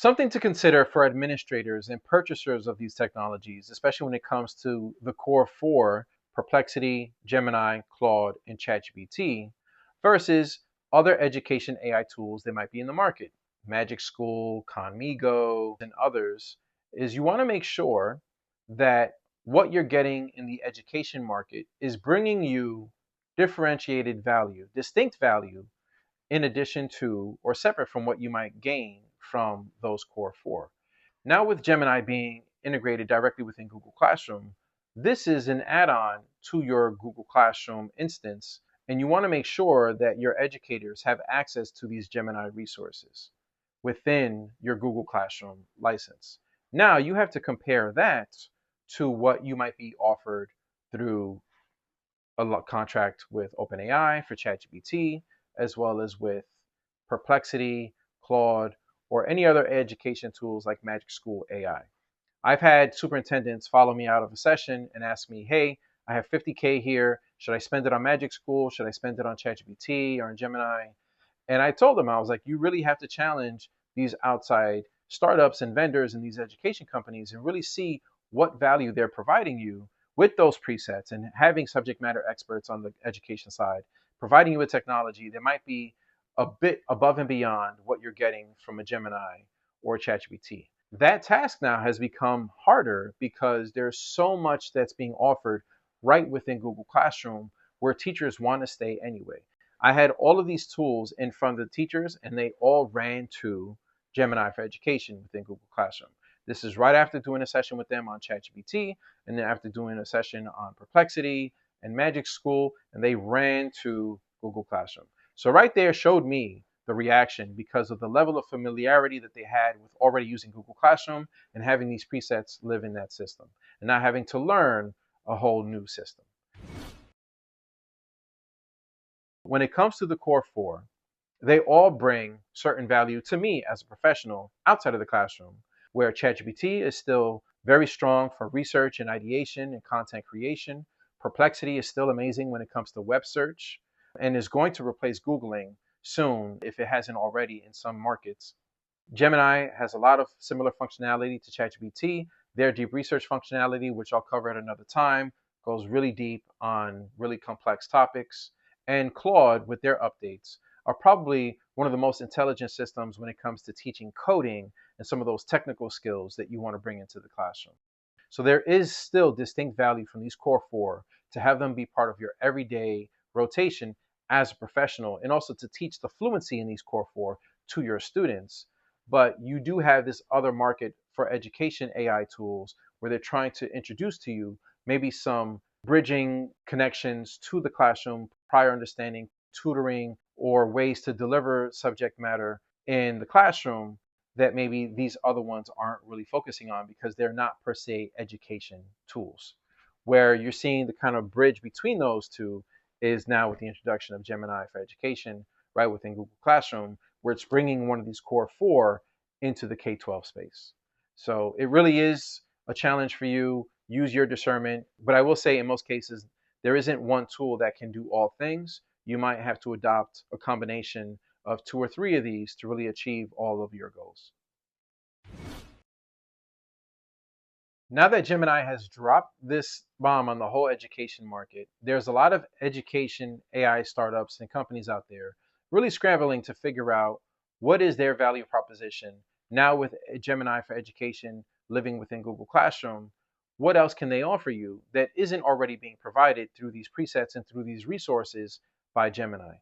Something to consider for administrators and purchasers of these technologies, especially when it comes to the core four: Perplexity, Gemini, Claude, and ChatGPT, versus other education AI tools that might be in the market, Magic School, Conmigo, and others, is you want to make sure that what you're getting in the education market is bringing you differentiated value, distinct value, in addition to or separate from what you might gain from those core four. Now, with Gemini being integrated directly within Google Classroom, this is an add-on to your Google Classroom instance, and you want to make sure that your educators have access to these Gemini resources within your Google Classroom license. Now, you have to compare that to what you might be offered through a contract with OpenAI for ChatGPT, as well as with Perplexity, Claude, or any other education tools like Magic School AI. I've had superintendents follow me out of a session and ask me, hey, I have 50K here. Should I spend it on Magic School? Should I spend it on ChatGPT or on Gemini? And I told them, I was like, you really have to challenge these outside startups and vendors and these education companies and really see what value they're providing you with those presets, and having subject matter experts on the education side providing you with technology that might be a bit above and beyond what you're getting from a Gemini or a ChatGPT. That task now has become harder because there's so much that's being offered right within Google Classroom where teachers want to stay anyway. I had all of these tools in front of the teachers, and they all ran to Gemini for Education within Google Classroom. This is right after doing a session with them on ChatGPT, and then after doing a session on Perplexity and Magic School, and they ran to Google Classroom. So right there showed me the reaction because of the level of familiarity that they had with already using Google Classroom and having these presets live in that system, and not having to learn a whole new system. When it comes to the core four, they all bring certain value to me as a professional outside of the classroom, where ChatGPT is still very strong for research and ideation and content creation. Perplexity is still amazing when it comes to web search and is going to replace Googling soon if it hasn't already in some markets. Gemini has a lot of similar functionality to ChatGPT. Their deep research functionality, which I'll cover at another time, goes really deep on really complex topics. And Claude, with their updates, are probably one of the most intelligent systems when it comes to teaching coding and some of those technical skills that you want to bring into the classroom. So there is still distinct value from these core four to have them be part of your everyday rotation as a professional, and also to teach the fluency in these core four to your students. But you do have this other market for education AI tools where they're trying to introduce to you maybe some bridging connections to the classroom, prior understanding, tutoring, or ways to deliver subject matter in the classroom that maybe these other ones aren't really focusing on because they're not per se education tools. Where you're seeing the kind of bridge between those two is now with the introduction of Gemini for Education right within Google Classroom, where it's bringing one of these core four into the K-12 space. So it really is a challenge for you. Use your discernment. But I will say in most cases, there isn't one tool that can do all things. You might have to adopt a combination of two or three of these to really achieve all of your goals. Now that Gemini has dropped this bomb on the whole education market, there's a lot of education AI startups and companies out there really scrambling to figure out what is their value proposition. Now with Gemini for Education living within Google Classroom, what else can they offer you that isn't already being provided through these presets and through these resources by Gemini?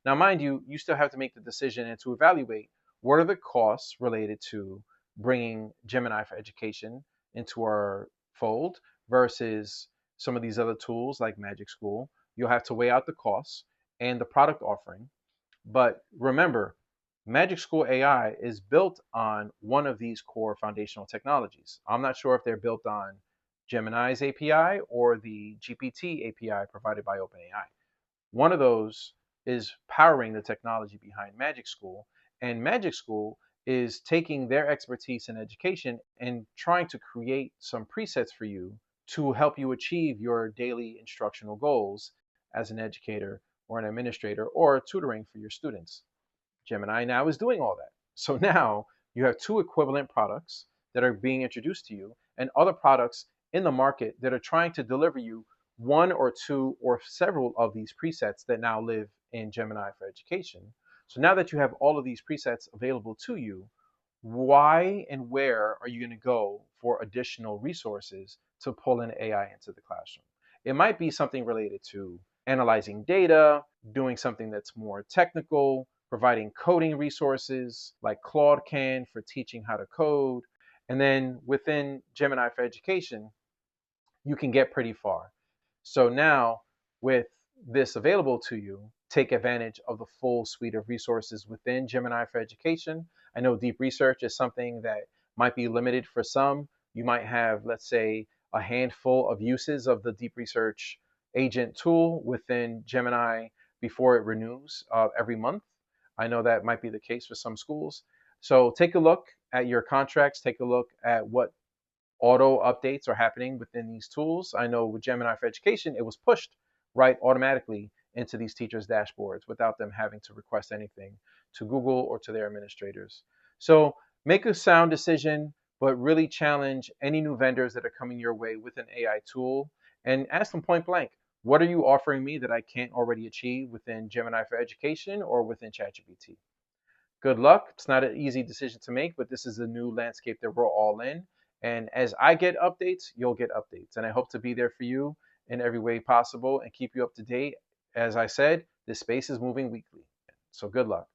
Now, mind you, you still have to make the decision and to evaluate what are the costs related to bringing Gemini for Education into our fold versus some of these other tools like Magic School. You'll have to weigh out the costs and the product offering. But remember, Magic School AI is built on one of these core foundational technologies. I'm not sure if they're built on Gemini's API or the GPT API provided by OpenAI. One of those is powering the technology behind Magic School, and Magic School is taking their expertise in education and trying to create some presets for you to help you achieve your daily instructional goals as an educator or an administrator or tutoring for your students. Gemini now is doing all that. So now You have two equivalent products that are being introduced to you, and other products in the market that are trying to deliver you one or two or several of these presets that now live in Gemini for Education. So now that you have all of these presets available to you, why and where are you going to go for additional resources to pull in AI into the classroom? It might be something related to analyzing data, doing something that's more technical, providing coding resources like Claude can for teaching how to code. And then within Gemini for Education, you can get pretty far. So now, with this available to you, take advantage of the full suite of resources within Gemini for Education. I know deep research is something that might be limited for some. You might have, let's say, a handful of uses of the deep research agent tool within Gemini before it renews every month. I know that might be the case for some schools. So take a look at your contracts, take a look at what auto updates are happening within these tools. I know with Gemini for Education, it was pushed right automatically into these teachers' dashboards without them having to request anything to Google or to their administrators. So make a sound decision, but really challenge any new vendors that are coming your way with an AI tool and ask them point blank, what are you offering me that I can't already achieve within Gemini for Education or within ChatGPT? Good luck. It's not an easy decision to make, but this is a new landscape that we're all in. And as I get updates, you'll get updates. And I hope to be there for you in every way possible and keep you up to date. As I said, this space is moving weekly. So good luck.